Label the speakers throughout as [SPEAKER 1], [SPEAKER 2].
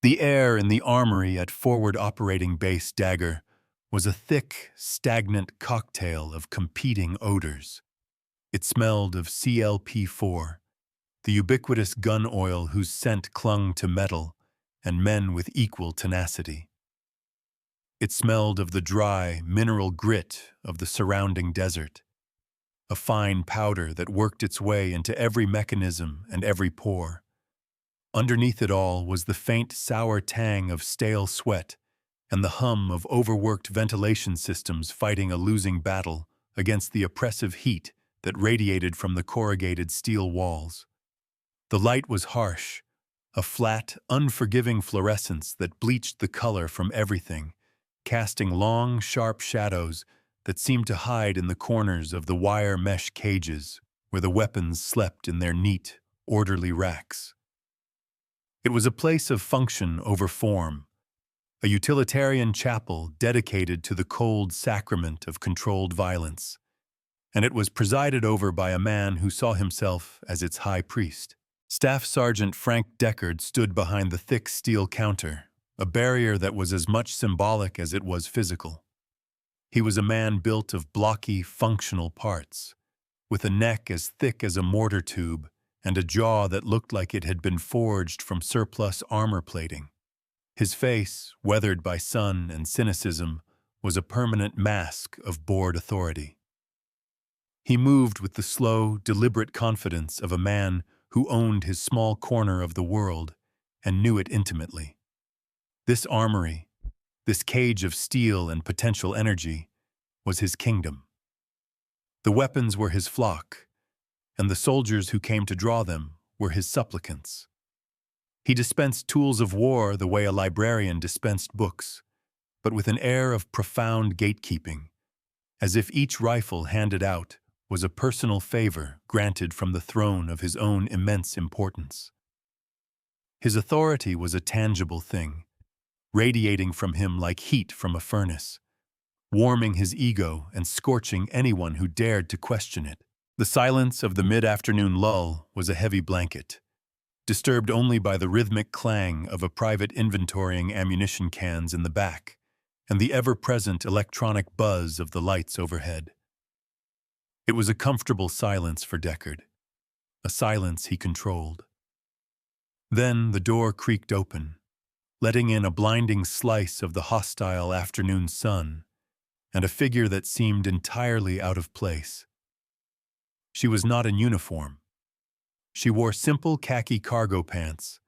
[SPEAKER 1] The air in the armory at Forward Operating Base Dagger was a thick, stagnant cocktail of competing odors. It smelled of CLP-4, the ubiquitous gun oil whose scent clung to metal and men with equal tenacity. It smelled of the dry, mineral grit of the surrounding desert, a fine powder that worked its way into every mechanism and every pore. Underneath it all was the faint, sour tang of stale sweat and the hum of overworked ventilation systems fighting a losing battle against the oppressive heat that radiated from the corrugated steel walls. The light was harsh, a flat, unforgiving fluorescence that bleached the color from everything, casting long, sharp shadows that seemed to hide in the corners of the wire mesh cages where the weapons slept in their neat, orderly racks. It was a place of function over form, a utilitarian chapel dedicated to the cold sacrament of controlled violence, and it was presided over by a man who saw himself as its high priest. Staff Sergeant Frank Deckard stood behind the thick steel counter, a barrier that was as much symbolic as it was physical. He was a man built of blocky, functional parts, with a neck as thick as a mortar tube and a jaw that looked like it had been forged from surplus armor plating. His face, weathered by sun and cynicism, was a permanent mask of bored authority. He moved with the slow, deliberate confidence of a man who owned his small corner of the world and knew it intimately. This armory, this cage of steel and potential energy, was his kingdom. The weapons were his flock, and the soldiers who came to draw them were his supplicants. He dispensed tools of war the way a librarian dispensed books, but with an air of profound gatekeeping, as if each rifle handed out was a personal favor granted from the throne of his own immense importance. His authority was a tangible thing, radiating from him like heat from a furnace, warming his ego and scorching anyone who dared to question it. The silence of the mid-afternoon lull was a heavy blanket, disturbed only by the rhythmic clang of a private inventorying ammunition cans in the back and the ever-present electronic buzz of the lights overhead. It was a comfortable silence for Deckard, a silence he controlled. Then the door creaked open, letting in a blinding slice of the hostile afternoon sun and a figure that seemed entirely out of place. She was not in uniform. She wore simple khaki cargo pants,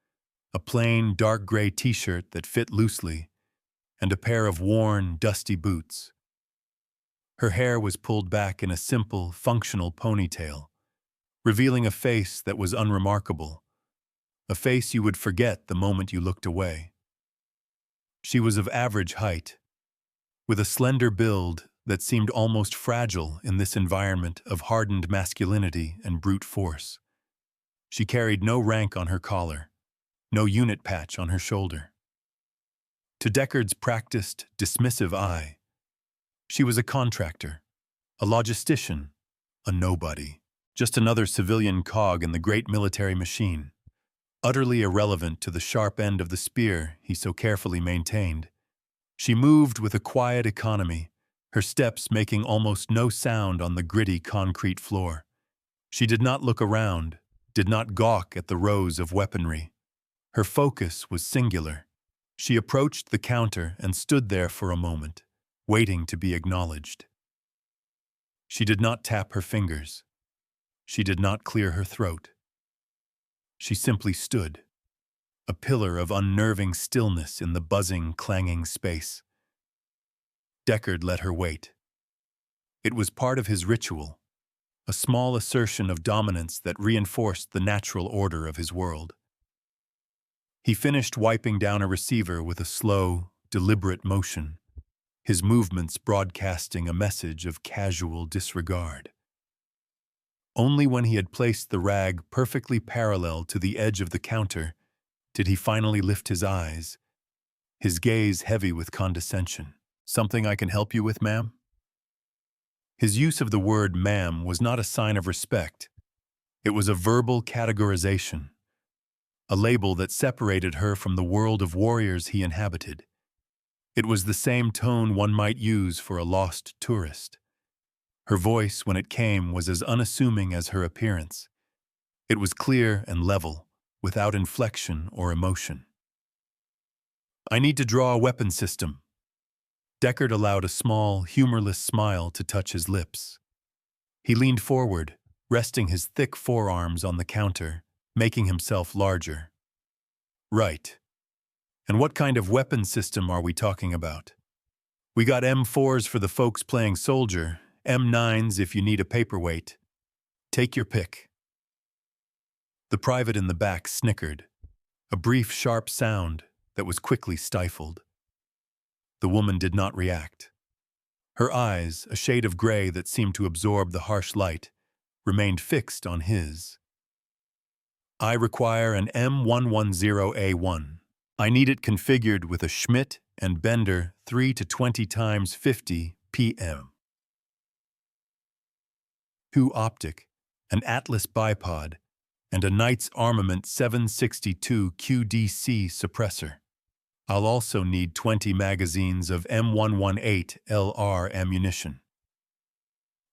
[SPEAKER 1] a plain dark gray t-shirt that fit loosely, and a pair of worn, dusty boots. Her hair was pulled back in a simple, functional ponytail, revealing a face that was unremarkable, a face you would forget the moment you looked away. She was of average height, with a slender build that seemed almost fragile in this environment of hardened masculinity and brute force. She carried no rank on her collar, no unit patch on her shoulder. To Deckard's practiced, dismissive eye, she was a contractor, a logistician, a nobody, just another civilian cog in the great military machine, utterly irrelevant to the sharp end of the spear he so carefully maintained. She moved with a quiet economy, her steps making almost no sound on the gritty concrete floor. She did not look around, did not gawk at the rows of weaponry. Her focus was singular. She approached the counter and stood there for a moment, waiting to be acknowledged. She did not tap her fingers. She did not clear her throat. She simply stood, a pillar of unnerving stillness in the buzzing, clanging space. Deckard let her wait. It was part of his ritual, a small assertion of dominance that reinforced the natural order of his world. He finished wiping down a receiver with a slow, deliberate motion, his movements broadcasting a message of casual disregard. Only when he had placed the rag perfectly parallel to the edge of the counter did he finally lift his eyes, his gaze heavy with condescension. "Something I can help you with, ma'am?" His use of the word ma'am was not a sign of respect. It was a verbal categorization, a label that separated her from the world of warriors he inhabited. It was the same tone one might use for a lost tourist. Her voice, when it came, was as unassuming as her appearance. It was clear and level, without inflection or emotion. "I need to draw a weapon system." Deckard allowed a small, humorless smile to touch his lips. He leaned forward, resting his thick forearms on the counter, making himself larger. "Right. And what kind of weapon system are we talking about?" "We got M4s for the folks playing soldier, M9s if you need a paperweight. Take your pick." The private in the back snickered, a brief, sharp sound that was quickly stifled. The woman did not react. Her eyes, a shade of gray that seemed to absorb the harsh light, remained fixed on his. "I require an M110A1. I need it configured with a Schmidt and Bender 3 to 20 times 50 PM. 2 optic, an Atlas bipod, and a Knight's Armament 762 QDC suppressor. I'll also need 20 magazines of M118 LR ammunition."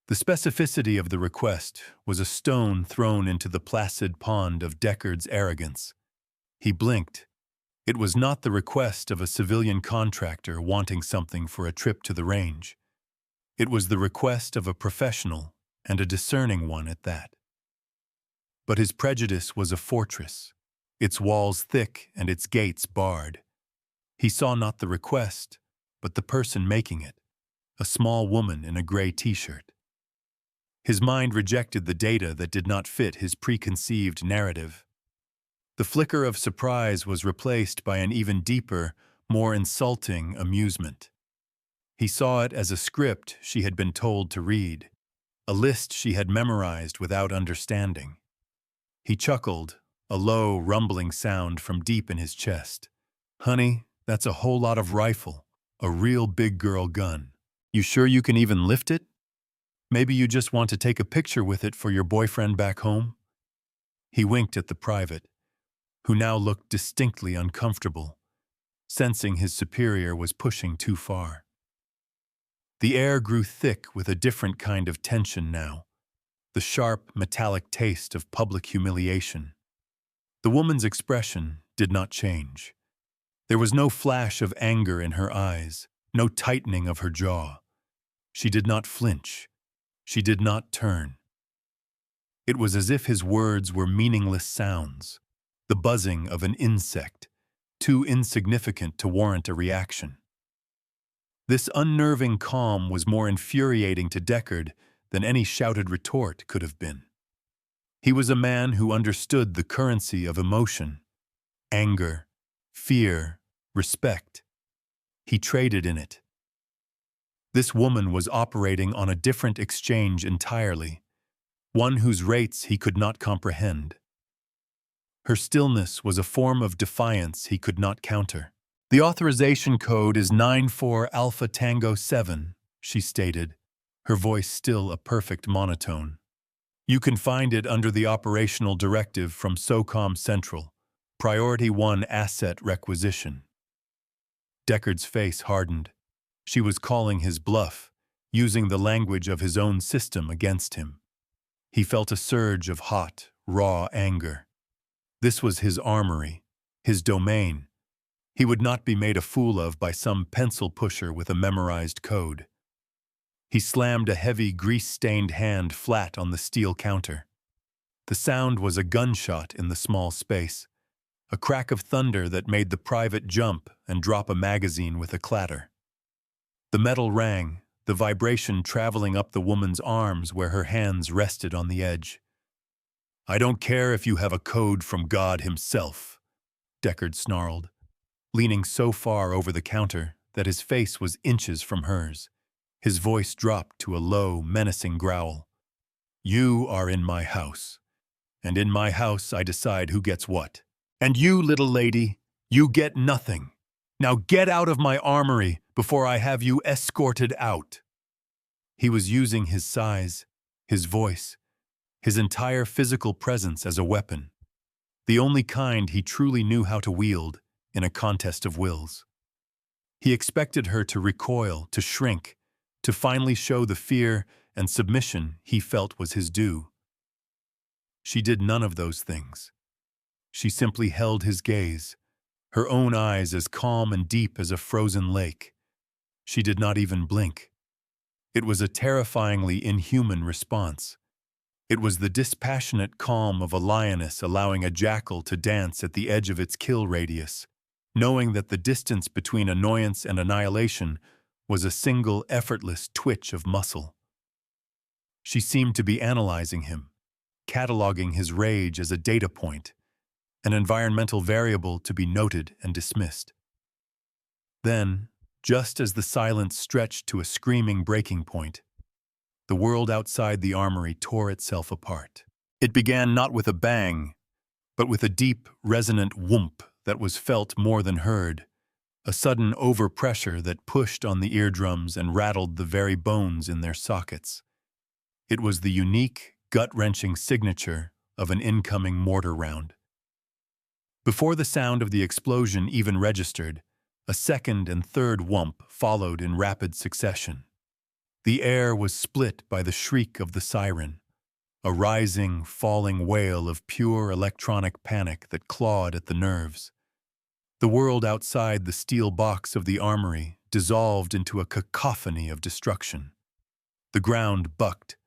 [SPEAKER 1] The specificity of the request was a stone thrown into the placid pond of Deckard's arrogance. He blinked. It was not the request of a civilian contractor wanting something for a trip to the range. It was the request of a professional, and a discerning one at that. But his prejudice was a fortress, its walls thick and its gates barred. He saw not the request, but the person making it, a small woman in a gray t-shirt. His mind rejected the data that did not fit his preconceived narrative. The flicker of surprise was replaced by an even deeper, more insulting amusement. He saw it as a script she had been told to read, a list she had memorized without understanding. He chuckled, a low, rumbling sound from deep in his chest. "Honey, that's a whole lot of rifle, a real big girl gun. You sure you can even lift it? Maybe you just want to take a picture with it for your boyfriend back home?" He winked at the private, who now looked distinctly uncomfortable, sensing his superior was pushing too far. The air grew thick with a different kind of tension now, the sharp, metallic taste of public humiliation. The woman's expression did not change. There was no flash of anger in her eyes, no tightening of her jaw. She did not flinch. She did not turn. It was as if his words were meaningless sounds, the buzzing of an insect, too insignificant to warrant a reaction. This unnerving calm was more infuriating to Deckard than any shouted retort could have been. He was a man who understood the currency of emotion, anger, fear, respect. He traded in it. This woman was operating on a different exchange entirely, one whose rates he could not comprehend. Her stillness was a form of defiance he could not counter. "The authorization code is 94 Alpha Tango 7, she stated, her voice still a perfect monotone. "You can find it under the operational directive from SOCOM Central, Priority 1 Asset Requisition." Deckard's face hardened. She was calling his bluff, using the language of his own system against him. He felt a surge of hot, raw anger. This was his armory, his domain. He would not be made a fool of by some pencil pusher with a memorized code. He slammed a heavy, grease-stained hand flat on the steel counter. The sound was a gunshot in the small space, a crack of thunder that made the private jump and drop a magazine with a clatter. The metal rang, the vibration traveling up the woman's arms where her hands rested on the edge. "I don't care if you have a code from God himself," Deckard snarled, leaning so far over the counter that his face was inches from hers. His voice dropped to a low, menacing growl. "You are in my house, and in my house I decide who gets what. And you, little lady, you get nothing. Now get out of my armory before I have you escorted out." He was using his size, his voice, his entire physical presence as a weapon. the only kind he truly knew how to wield in a contest of wills. He expected her to recoil, to shrink, to finally show the fear and submission he felt was his due. She did none of those things. She simply held his gaze, her own eyes as calm and deep as a frozen lake. She did not even blink. It was a terrifyingly inhuman response. It was the dispassionate calm of a lioness allowing a jackal to dance at the edge of its kill radius, knowing that the distance between annoyance and annihilation was a single effortless twitch of muscle. She seemed to be analyzing him, cataloging his rage as a data point, an environmental variable to be noted and dismissed. Then, just as the silence stretched to a screaming breaking point, the world outside the armory tore itself apart. It began not with a bang, but with a deep, resonant whoomp that was felt more than heard, a sudden overpressure that pushed on the eardrums and rattled the very bones in their sockets. It was the unique, gut-wrenching signature of an incoming mortar round. Before the sound of the explosion even registered, a second and third whump followed in rapid succession. The air was split by the shriek of the siren, a rising, falling wail of pure electronic panic that clawed at the nerves. The world outside the steel box of the armory dissolved into a cacophony of destruction. The ground bucked,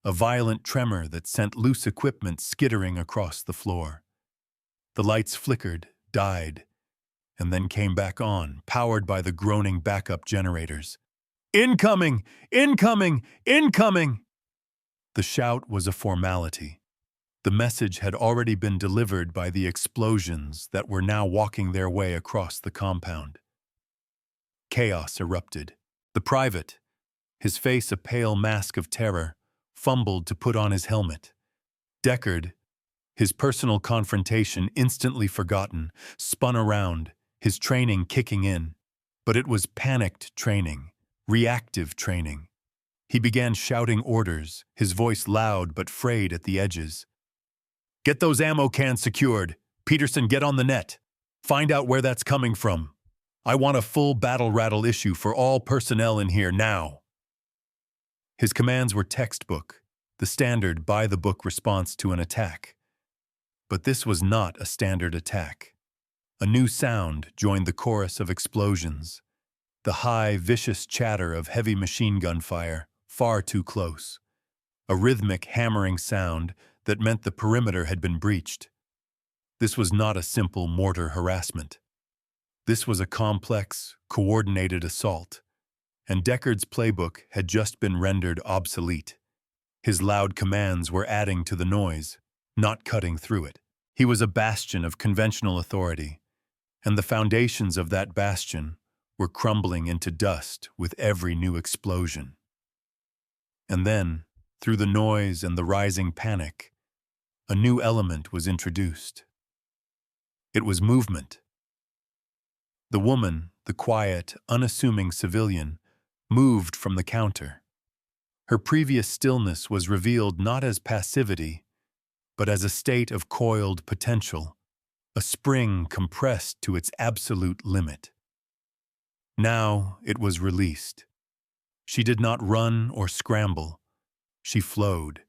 [SPEAKER 1] a violent tremor that sent loose equipment skittering across the floor. The lights flickered, died, and then came back on, powered by the groaning backup generators. "Incoming! Incoming! Incoming!" The shout was a formality. The message had already been delivered by the explosions that were now walking their way across the compound. Chaos erupted. The private, his face a pale mask of terror, fumbled to put on his helmet. Deckard, his personal confrontation instantly forgotten, spun around, his training kicking in. But it was panicked training, reactive training. He began shouting orders, his voice loud but frayed at the edges. "Get those ammo cans secured. Peterson, get on the net. Find out where that's coming from. I want a full battle rattle issue for all personnel in here now." His commands were textbook, the standard by-the-book response to an attack. But this was not a standard attack. A new sound joined the chorus of explosions, the high, vicious chatter of heavy machine gun fire, far too close. A rhythmic, hammering sound that meant the perimeter had been breached. This was not a simple mortar harassment. This was a complex, coordinated assault, and Deckard's playbook had just been rendered obsolete. His loud commands were adding to the noise, not cutting through it. He was a bastion of conventional authority, and the foundations of that bastion were crumbling into dust with every new explosion. And then, through the noise and the rising panic, a new element was introduced. It was movement. The woman, the quiet, unassuming civilian, moved from the counter. Her previous stillness was revealed not as passivity, but as a state of coiled potential, a spring compressed to its absolute limit. Now it was released. She did not run or scramble. She flowed.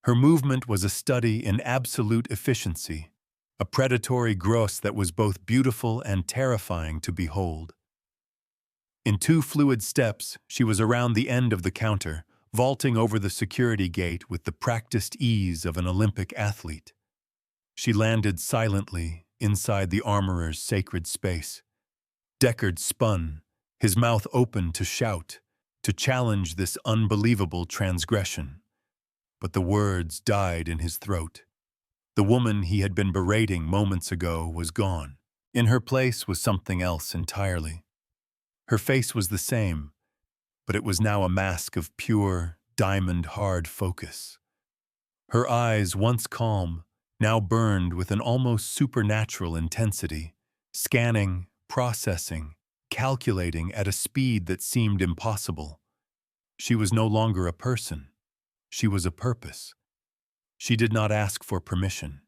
[SPEAKER 1] Her movement was a study in absolute efficiency, a predatory growth that was both beautiful and terrifying to behold. In 2 fluid steps, she was around the end of the counter, vaulting over the security gate with the practiced ease of an Olympic athlete. She landed silently inside the armorer's sacred space. Deckard spun, his mouth open to shout, to challenge this unbelievable transgression. But the words died in his throat. The woman he had been berating moments ago was gone. In her place was something else entirely. Her face was the same, but it was now a mask of pure, diamond-hard focus. Her eyes, once calm, now burned with an almost supernatural intensity, scanning, processing, calculating at a speed that seemed impossible. She was no longer a person. She was a purpose. She did not ask for permission.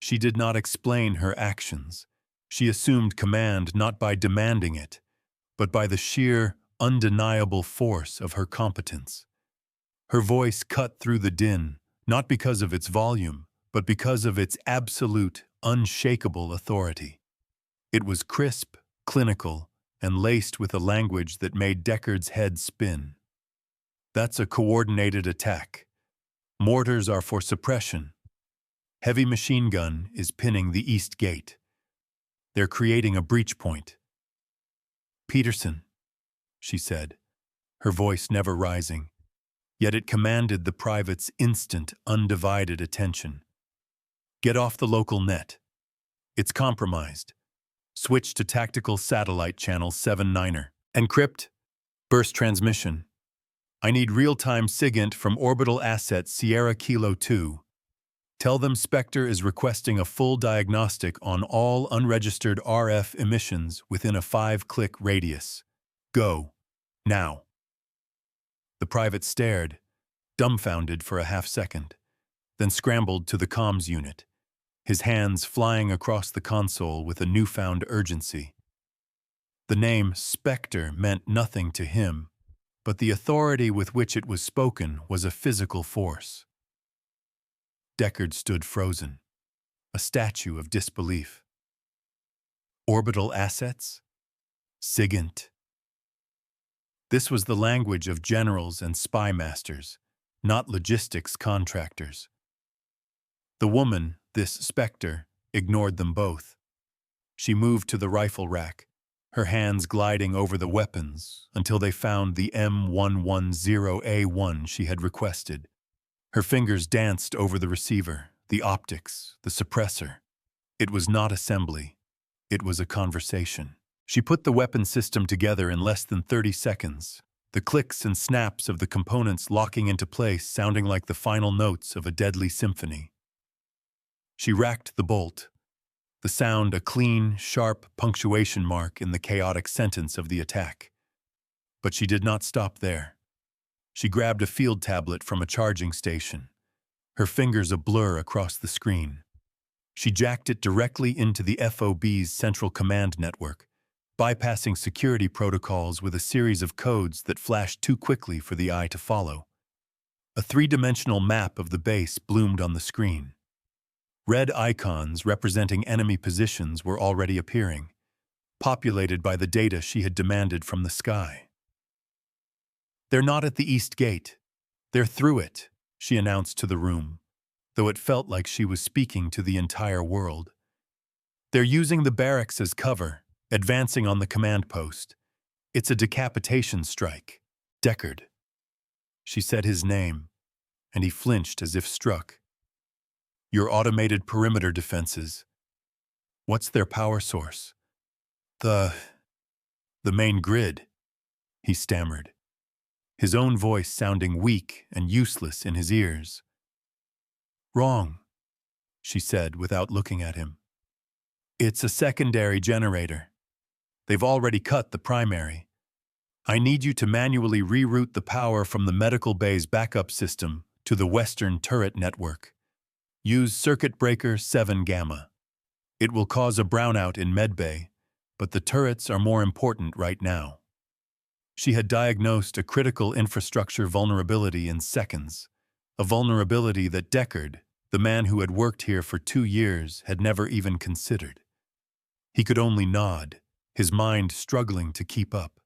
[SPEAKER 1] She did not explain her actions. She assumed command not by demanding it, but by the sheer, undeniable force of her competence. Her voice cut through the din, not because of its volume, but because of its absolute, unshakable authority. It was crisp, clinical, and laced with a language that made Deckard's head spin. That's a coordinated attack. Mortars are for suppression. Heavy machine gun is pinning the east gate. They're creating a breach point. Peterson, she said, her voice never rising, yet it commanded the private's instant, undivided attention. Get off the local net. It's compromised. Switch to tactical satellite channel 79er. Encrypt. Burst transmission. I need real-time SIGINT from orbital asset Sierra Kilo 2. Tell them Spectre is requesting a full diagnostic on all unregistered RF emissions within a 5-click radius. Go. Now. The private stared, dumbfounded for a half-second, then scrambled to the comms unit, his hands flying across the console with a newfound urgency. The name Spectre meant nothing to him, but the authority with which it was spoken was a physical force. Deckard stood frozen, a statue of disbelief. Orbital assets? SIGINT. This was the language of generals and spy masters, not logistics contractors. The woman, this Spectre, ignored them both. She moved to the rifle rack, her hands gliding over the weapons until they found the M110A1 she had requested. Her fingers danced over the receiver, the optics, the suppressor. It was not assembly. It was a conversation. She put the weapon system together in less than 30 seconds, the clicks and snaps of the components locking into place sounding like the final notes of a deadly symphony. She racked the bolt, the sound a clean, sharp punctuation mark in the chaotic sentence of the attack. But she did not stop there. She grabbed a field tablet from a charging station, her fingers a blur across the screen. She jacked it directly into the FOB's central command network, bypassing security protocols with a series of codes that flashed too quickly for the eye to follow. A three-dimensional map of the base bloomed on the screen. Red icons representing enemy positions were already appearing, populated by the data she had demanded from the sky. They're not at the East Gate. They're through it, she announced to the room, though it felt like she was speaking to the entire world. They're using the barracks as cover, advancing on the command post. It's a decapitation strike. Deckard. She said his name, and he flinched as if struck. Your automated perimeter defenses. What's their power source? The main grid, he stammered, his own voice sounding weak and useless in his ears. Wrong, she said without looking at him. It's a secondary generator. They've already cut the primary. I need you to manually reroute the power from the medical bay's backup system to the Western turret network. Use circuit breaker 7 gamma. It will cause a brownout in medbay, but the turrets are more important right now. She had diagnosed a critical infrastructure vulnerability in seconds, a vulnerability that Deckard, the man who had worked here for 2 years, had never even considered. He could only nod, his mind struggling to keep up.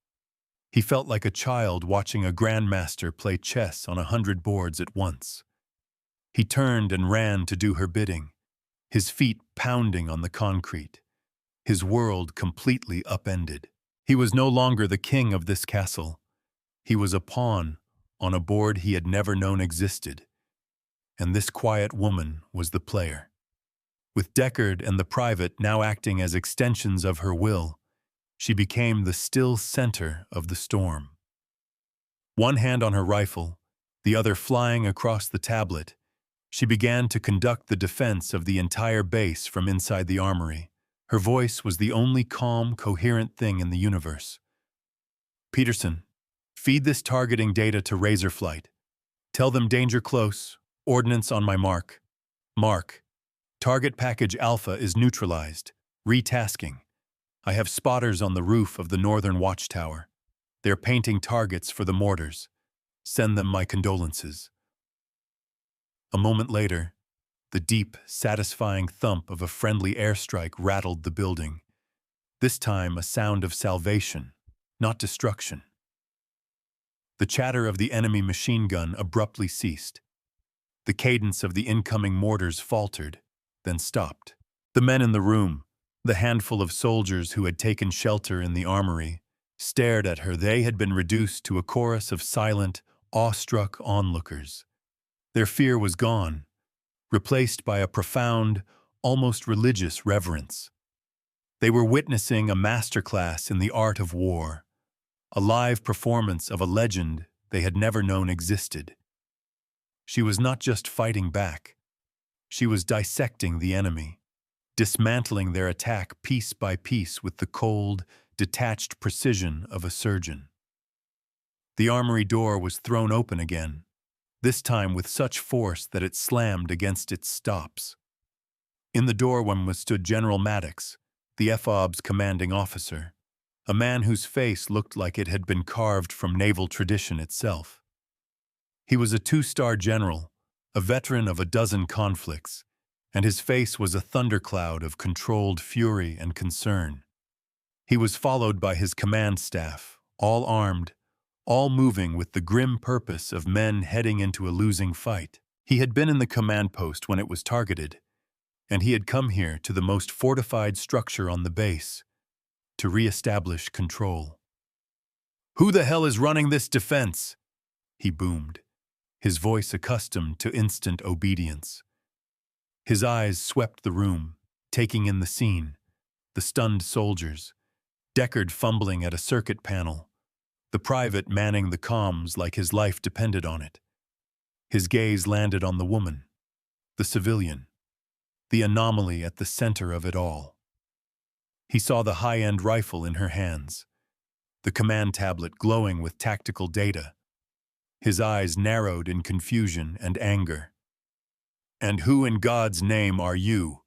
[SPEAKER 1] He felt like a child watching a grandmaster play chess on 100 boards at once. He turned and ran to do her bidding, his feet pounding on the concrete, his world completely upended. He was no longer the king of this castle. He was a pawn on a board he had never known existed. And this quiet woman was the player. With Deckard and the private now acting as extensions of her will, she became the still center of the storm. One hand on her rifle, the other flying across the tablet, she began to conduct the defense of the entire base from inside the armory. Her voice was the only calm, coherent thing in the universe. Peterson, feed this targeting data to Razorflight. Tell them danger close, ordnance on my mark. Mark. Target package Alpha is neutralized. Retasking. I have spotters on the roof of the northern watchtower. They're painting targets for the mortars. Send them my condolences. A moment later, the deep, satisfying thump of a friendly airstrike rattled the building. This time a sound of salvation, not destruction. The chatter of the enemy machine gun abruptly ceased. The cadence of the incoming mortars faltered, then stopped. The men in the room, the handful of soldiers who had taken shelter in the armory, stared at her. They had been reduced to a chorus of silent, awestruck onlookers. Their fear was gone, replaced by a profound, almost religious reverence. They were witnessing a masterclass in the art of war, a live performance of a legend they had never known existed. She was not just fighting back. She was dissecting the enemy, dismantling their attack piece by piece with the cold, detached precision of a surgeon. The armory door was thrown open again, this time with such force that it slammed against its stops. In the doorway stood General Maddox, the FOB's commanding officer, a man whose face looked like it had been carved from naval tradition itself. He was a 2-star general, a veteran of a dozen conflicts, and his face was a thundercloud of controlled fury and concern. He was followed by his command staff, all armed, all moving with the grim purpose of men heading into a losing fight. He had been in the command post when it was targeted, and he had come here to the most fortified structure on the base to re-establish control. "Who the hell is running this defense?" he boomed, his voice accustomed to instant obedience. His eyes swept the room, taking in the scene, the stunned soldiers, Deckard fumbling at a circuit panel, the private manning the comms like his life depended on it. His gaze landed on the woman, the civilian, the anomaly at the center of it all. He saw the high-end rifle in her hands, the command tablet glowing with tactical data. His eyes narrowed in confusion and anger. "And who in God's name are you?"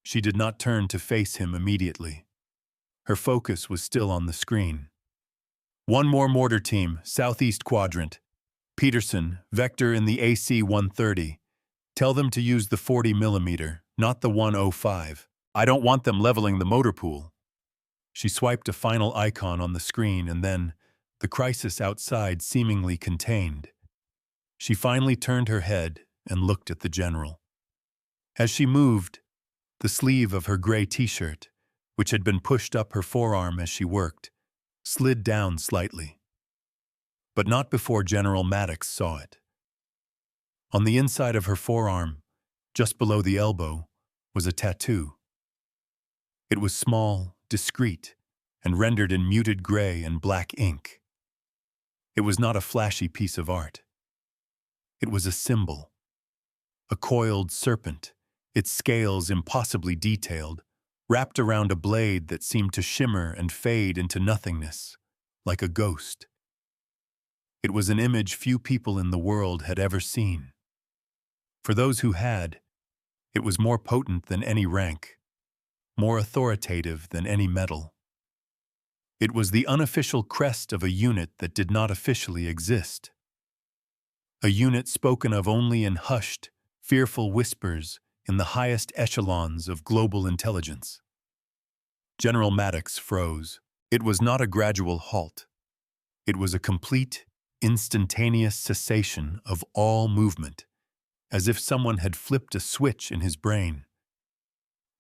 [SPEAKER 1] She did not turn to face him immediately. Her focus was still on the screen. "One more mortar team, southeast quadrant. Peterson, Vector in the AC-130. Tell them to use the 40mm, not the 105. I don't want them leveling the motor pool." She swiped a final icon on the screen and then, the crisis outside seemingly contained. She finally turned her head and looked at the general. As she moved, the sleeve of her gray t-shirt, which had been pushed up her forearm as she worked, slid down slightly. But not before General Maddox saw it. On the inside of her forearm, just below the elbow, was a tattoo. It was small, discreet, and rendered in muted gray and black ink. It was not a flashy piece of art. It was a symbol. A coiled serpent, its scales impossibly detailed, wrapped around a blade that seemed to shimmer and fade into nothingness, like a ghost. It was an image few people in the world had ever seen. For those who had, it was more potent than any rank, more authoritative than any medal. It was the unofficial crest of a unit that did not officially exist. A unit spoken of only in hushed, fearful whispers in the highest echelons of global intelligence. General Maddox froze. It was not a gradual halt. It was a complete, instantaneous cessation of all movement, as if someone had flipped a switch in his brain.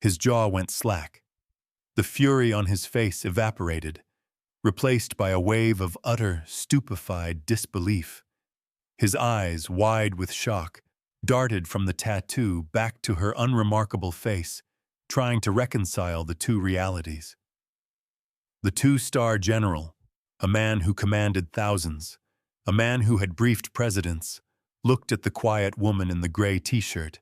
[SPEAKER 1] His jaw went slack. The fury on his face evaporated, replaced by a wave of utter, stupefied disbelief. His eyes, wide with shock, darted from the tattoo back to her unremarkable face, trying to reconcile the two realities. The 2-star general, a man who commanded thousands, a man who had briefed presidents, looked at the quiet woman in the gray t-shirt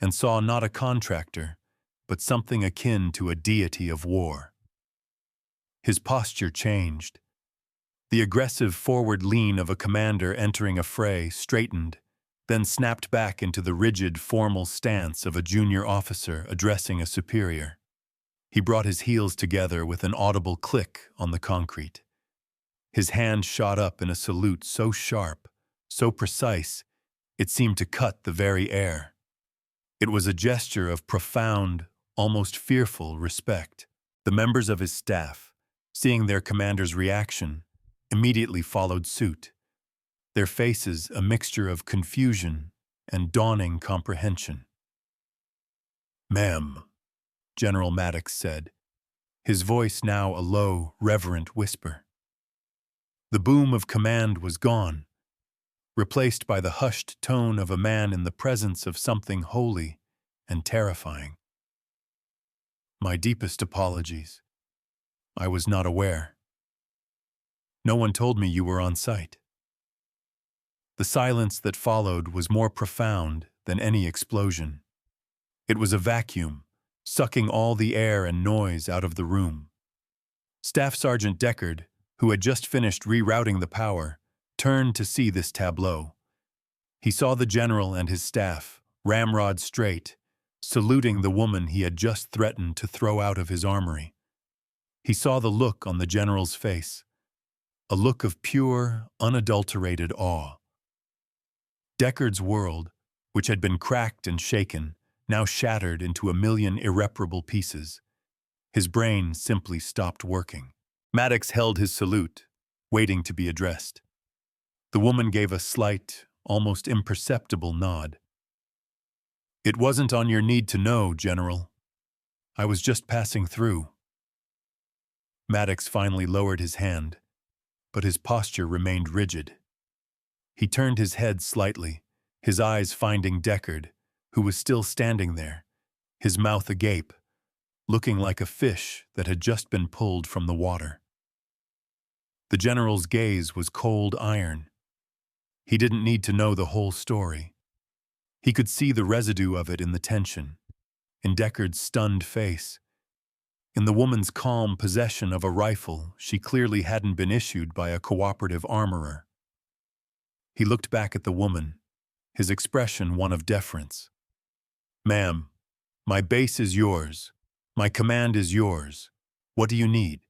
[SPEAKER 1] and saw not a contractor, but something akin to a deity of war. His posture changed. The aggressive forward lean of a commander entering a fray straightened, then snapped back into the rigid, formal stance of a junior officer addressing a superior. He brought his heels together with an audible click on the concrete. His hand shot up in a salute so sharp, so precise, it seemed to cut the very air. It was a gesture of profound, almost fearful respect. The members of his staff, seeing their commander's reaction, immediately followed suit, their faces a mixture of confusion and dawning comprehension. "Ma'am," General Maddox said, his voice now a low, reverent whisper. The boom of command was gone, replaced by the hushed tone of a man in the presence of something holy and terrifying. "My deepest apologies. I was not aware. No one told me you were on site." The silence that followed was more profound than any explosion. It was a vacuum, sucking all the air and noise out of the room. Staff Sergeant Deckard, who had just finished rerouting the power, turned to see this tableau. He saw the general and his staff, ramrod straight, saluting the woman he had just threatened to throw out of his armory. He saw the look on the general's face, a look of pure, unadulterated awe. Deckard's world, which had been cracked and shaken, now shattered into a million irreparable pieces. His brain simply stopped working. Maddox held his salute, waiting to be addressed. The woman gave a slight, almost imperceptible nod. "It wasn't on your need to know, General. I was just passing through." Maddox finally lowered his hand, but his posture remained rigid. He turned his head slightly, his eyes finding Deckard, who was still standing there, his mouth agape, looking like a fish that had just been pulled from the water. The general's gaze was cold iron. He didn't need to know the whole story. He could see the residue of it in the tension, in Deckard's stunned face, in the woman's calm possession of a rifle she clearly hadn't been issued by a cooperative armorer. He looked back at the woman, his expression one of deference. "Ma'am, my base is yours. My command is yours. What do you need?"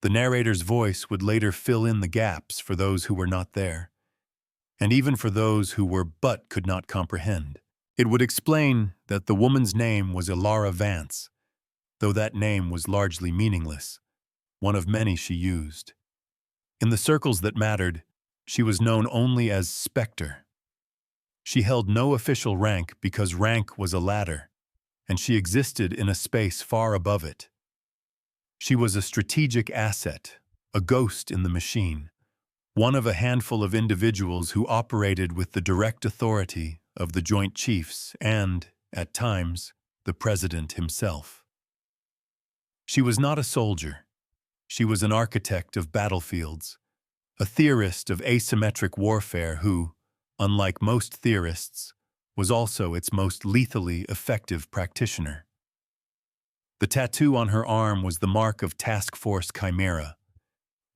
[SPEAKER 1] The narrator's voice would later fill in the gaps for those who were not there, and even for those who were but could not comprehend. It would explain that the woman's name was Ilara Vance, though that name was largely meaningless, one of many she used. In the circles that mattered, she was known only as Spectre. She held no official rank because rank was a ladder, and she existed in a space far above it. She was a strategic asset, a ghost in the machine, one of a handful of individuals who operated with the direct authority of the Joint Chiefs and, at times, the President himself. She was not a soldier. She was an architect of battlefields, a theorist of asymmetric warfare who, unlike most theorists, was also its most lethally effective practitioner. The tattoo on her arm was the mark of Task Force Chimera,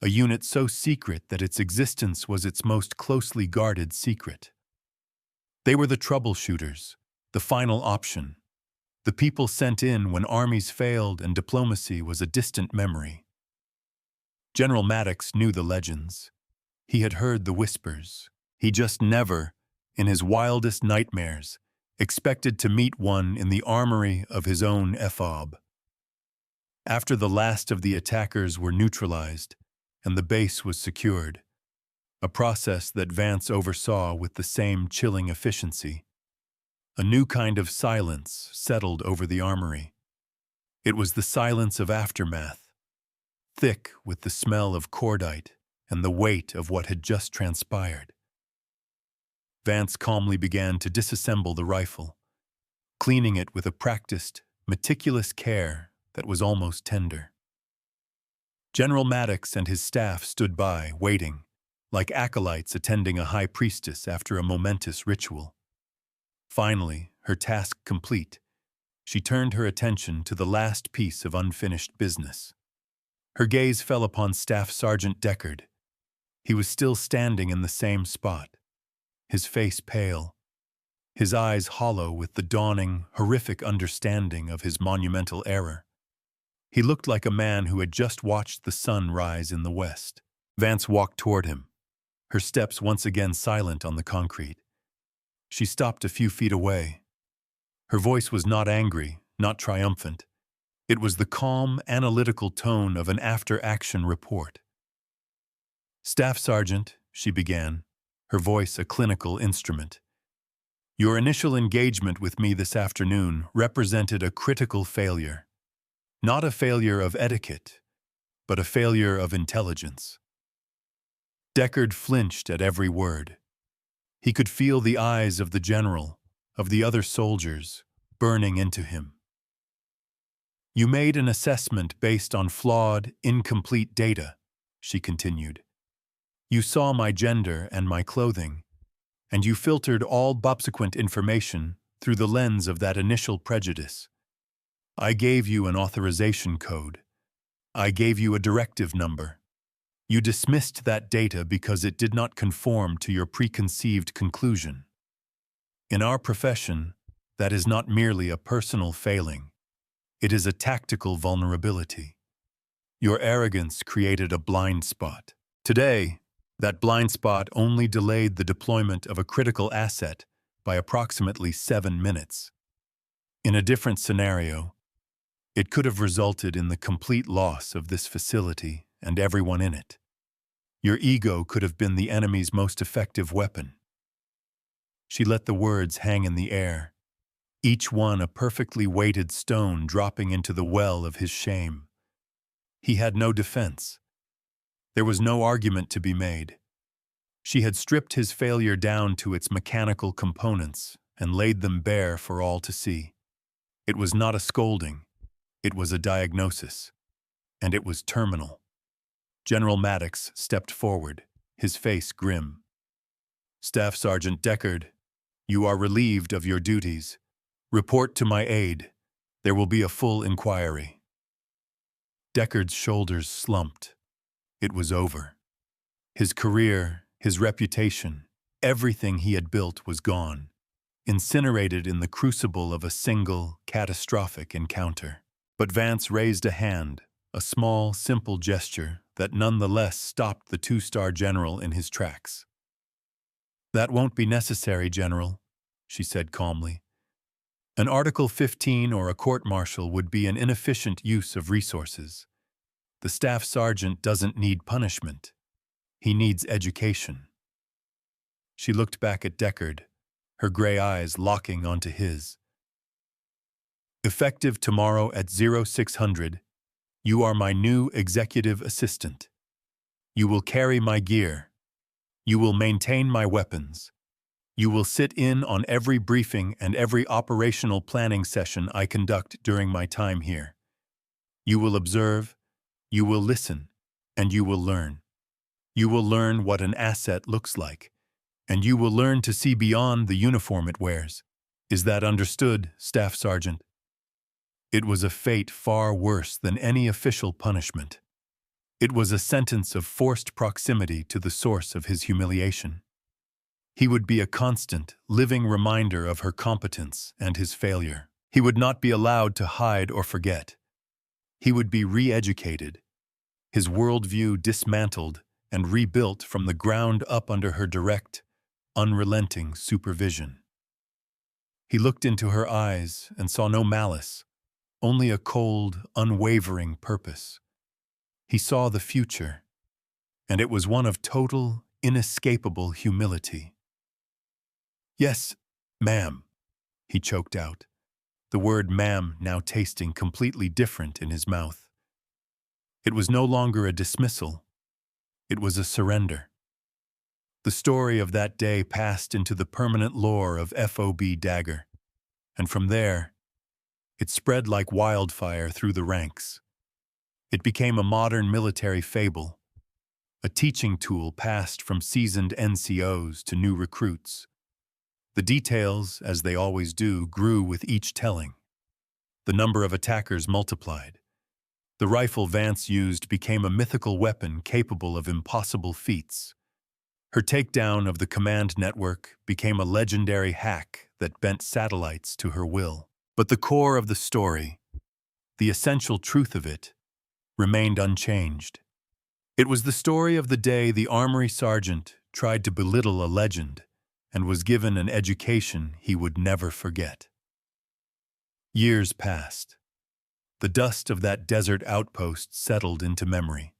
[SPEAKER 1] a unit so secret that its existence was its most closely guarded secret. They were the troubleshooters, the final option, the people sent in when armies failed and diplomacy was a distant memory. General Maddox knew the legends. He had heard the whispers. He just never, in his wildest nightmares, expected to meet one in the armory of his own FOB. After the last of the attackers were neutralized and the base was secured, a process that Vance oversaw with the same chilling efficiency, a new kind of silence settled over the armory. It was the silence of aftermath, thick with the smell of cordite and the weight of what had just transpired. Vance calmly began to disassemble the rifle, cleaning it with a practiced, meticulous care that was almost tender. General Maddox and his staff stood by, waiting, like acolytes attending a high priestess after a momentous ritual. Finally, her task complete, she turned her attention to the last piece of unfinished business. Her gaze fell upon Staff Sergeant Deckard. He was still standing in the same spot, his face pale, his eyes hollow with the dawning, horrific understanding of his monumental error. He looked like a man who had just watched the sun rise in the west. Vance walked toward him, her steps once again silent on the concrete. She stopped a few feet away. Her voice was not angry, not triumphant. It was the calm, analytical tone of an after-action report. "Staff Sergeant," she began, her voice a clinical instrument. "Your initial engagement with me this afternoon represented a critical failure. Not a failure of etiquette, but a failure of intelligence." Deckard flinched at every word. He could feel the eyes of the general, of the other soldiers, burning into him. "You made an assessment based on flawed, incomplete data," she continued. "You saw my gender and my clothing, and you filtered all subsequent information through the lens of that initial prejudice. I gave you an authorization code. I gave you a directive number. You dismissed that data because it did not conform to your preconceived conclusion. In our profession, that is not merely a personal failing. It is a tactical vulnerability. Your arrogance created a blind spot. Today, that blind spot only delayed the deployment of a critical asset by approximately 7 minutes. In a different scenario, it could have resulted in the complete loss of this facility and everyone in it. Your ego could have been the enemy's most effective weapon." She let the words hang in the air, each one a perfectly weighted stone dropping into the well of his shame. He had no defense. There was no argument to be made. She had stripped his failure down to its mechanical components and laid them bare for all to see. It was not a scolding. It was a diagnosis. And it was terminal. General Maddox stepped forward, his face grim. "Staff Sergeant Deckard, you are relieved of your duties. Report to my aide. There will be a full inquiry." Deckard's shoulders slumped. It was over. His career, his reputation, everything he had built was gone, incinerated in the crucible of a single, catastrophic encounter. But Vance raised a hand, a small, simple gesture that nonetheless stopped the 2-star general in his tracks. "That won't be necessary, General," she said calmly. "An Article 15 or a court-martial would be an inefficient use of resources. The staff sergeant doesn't need punishment. He needs education." She looked back at Deckard, her gray eyes locking onto his. "Effective tomorrow at 0600, you are my new executive assistant. You will carry my gear. You will maintain my weapons. You will sit in on every briefing and every operational planning session I conduct during my time here. You will observe, you will listen, and you will learn. You will learn what an asset looks like, and you will learn to see beyond the uniform it wears. Is that understood, Staff Sergeant?" It was a fate far worse than any official punishment. It was a sentence of forced proximity to the source of his humiliation. He would be a constant, living reminder of her competence and his failure. He would not be allowed to hide or forget. He would be re-educated, his worldview dismantled and rebuilt from the ground up under her direct, unrelenting supervision. He looked into her eyes and saw no malice, only a cold, unwavering purpose. He saw the future, and it was one of total, inescapable humility. "Yes, ma'am," he choked out, the word ma'am now tasting completely different in his mouth. It was no longer a dismissal. It was a surrender. The story of that day passed into the permanent lore of FOB Dagger, and from there, it spread like wildfire through the ranks. It became a modern military fable, a teaching tool passed from seasoned NCOs to new recruits. The details, as they always do, grew with each telling. The number of attackers multiplied. The rifle Vance used became a mythical weapon capable of impossible feats. Her takedown of the command network became a legendary hack that bent satellites to her will. But the core of the story, the essential truth of it, remained unchanged. It was the story of the day the armory sergeant tried to belittle a legend and was given an education he would never forget. Years passed. The dust of that desert outpost settled into memory.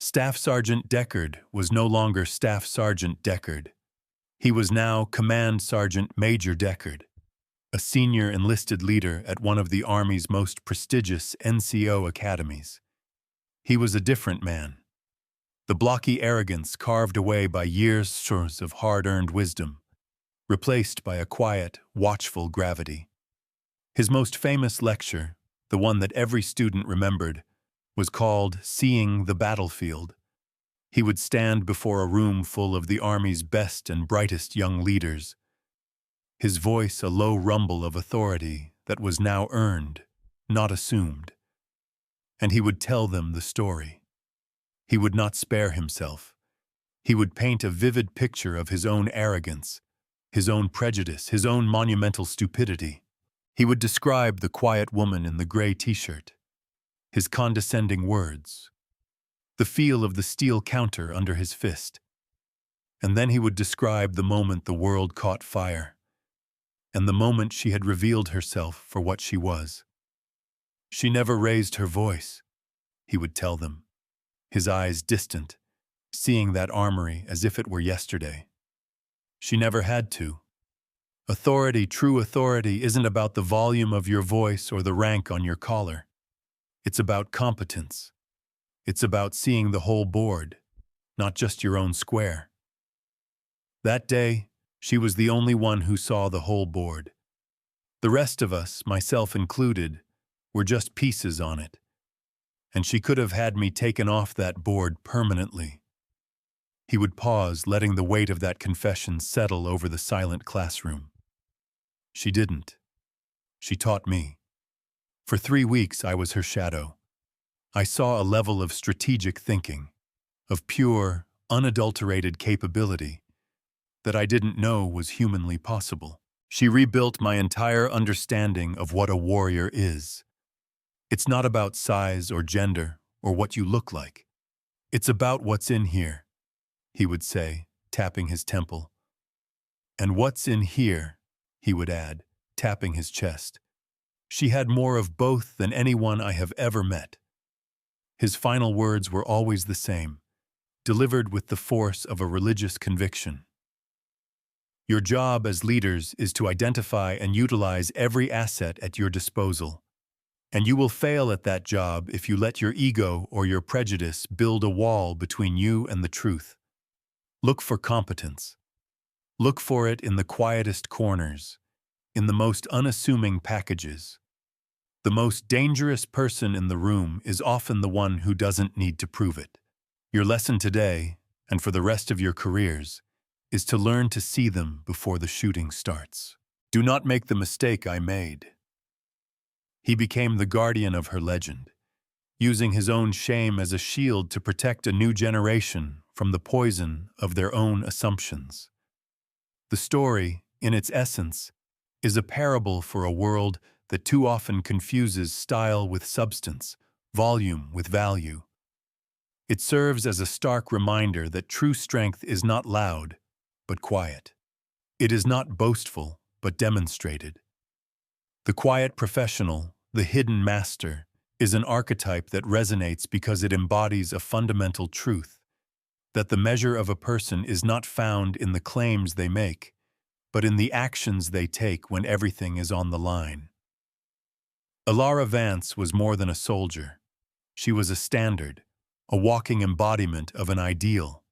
[SPEAKER 1] Staff Sergeant Deckard was no longer Staff Sergeant Deckard. He was now Command Sergeant Major Deckard, a senior enlisted leader at one of the Army's most prestigious NCO academies. He was a different man. The blocky arrogance carved away by years of hard-earned wisdom, replaced by a quiet, watchful gravity. His most famous lecture, the one that every student remembered, was called Seeing the Battlefield. He would stand before a room full of the Army's best and brightest young leaders, his voice a low rumble of authority that was now earned, not assumed. And he would tell them the story. He would not spare himself. He would paint a vivid picture of his own arrogance, his own prejudice, his own monumental stupidity. He would describe the quiet woman in the gray t-shirt, his condescending words, the feel of the steel counter under his fist. And then he would describe the moment the world caught fire, and the moment she had revealed herself for what she was. She never raised her voice, he would tell them, his eyes distant, seeing that armory as if it were yesterday. She never had to. Authority, true authority, isn't about the volume of your voice or the rank on your collar. It's about competence. It's about seeing the whole board, not just your own square. That day, she was the only one who saw the whole board. The rest of us, myself included, were just pieces on it. And she could have had me taken off that board permanently. He would pause, letting the weight of that confession settle over the silent classroom. She didn't. She taught me. For 3 weeks, I was her shadow. I saw a level of strategic thinking, of pure, unadulterated capability that I didn't know was humanly possible. She rebuilt my entire understanding of what a warrior is. It's not about size or gender or what you look like. It's about what's in here, he would say, tapping his temple. And what's in here, he would add, tapping his chest. She had more of both than anyone I have ever met. His final words were always the same, delivered with the force of a religious conviction. Your job as leaders is to identify and utilize every asset at your disposal. And you will fail at that job if you let your ego or your prejudice build a wall between you and the truth. Look for competence. Look for it in the quietest corners, in the most unassuming packages. The most dangerous person in the room is often the one who doesn't need to prove it. Your lesson today, and for the rest of your careers, is to learn to see them before the shooting starts. Do not make the mistake I made. He became the guardian of her legend, using his own shame as a shield to protect a new generation from the poison of their own assumptions. The story, in its essence, is a parable for a world that too often confuses style with substance, volume with value. It serves as a stark reminder that true strength is not loud, but quiet. It is not boastful, but demonstrated. The quiet professional, the hidden master, is an archetype that resonates because it embodies a fundamental truth, that the measure of a person is not found in the claims they make, but in the actions they take when everything is on the line. Alara Vance was more than a soldier. She was a standard, a walking embodiment of an ideal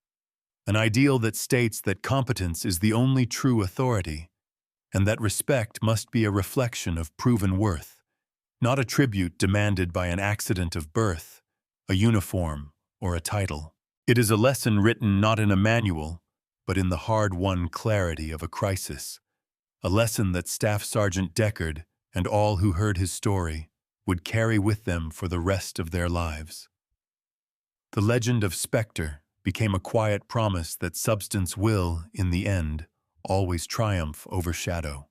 [SPEAKER 1] that states that competence is the only true authority, and that respect must be a reflection of proven worth, not a tribute demanded by an accident of birth, a uniform, or a title. It is a lesson written not in a manual, but in the hard-won clarity of a crisis, a lesson that Staff Sergeant Deckard and all who heard his story would carry with them for the rest of their lives. The legend of Spectre, became a quiet promise that substance will, in the end, always triumph over shadow.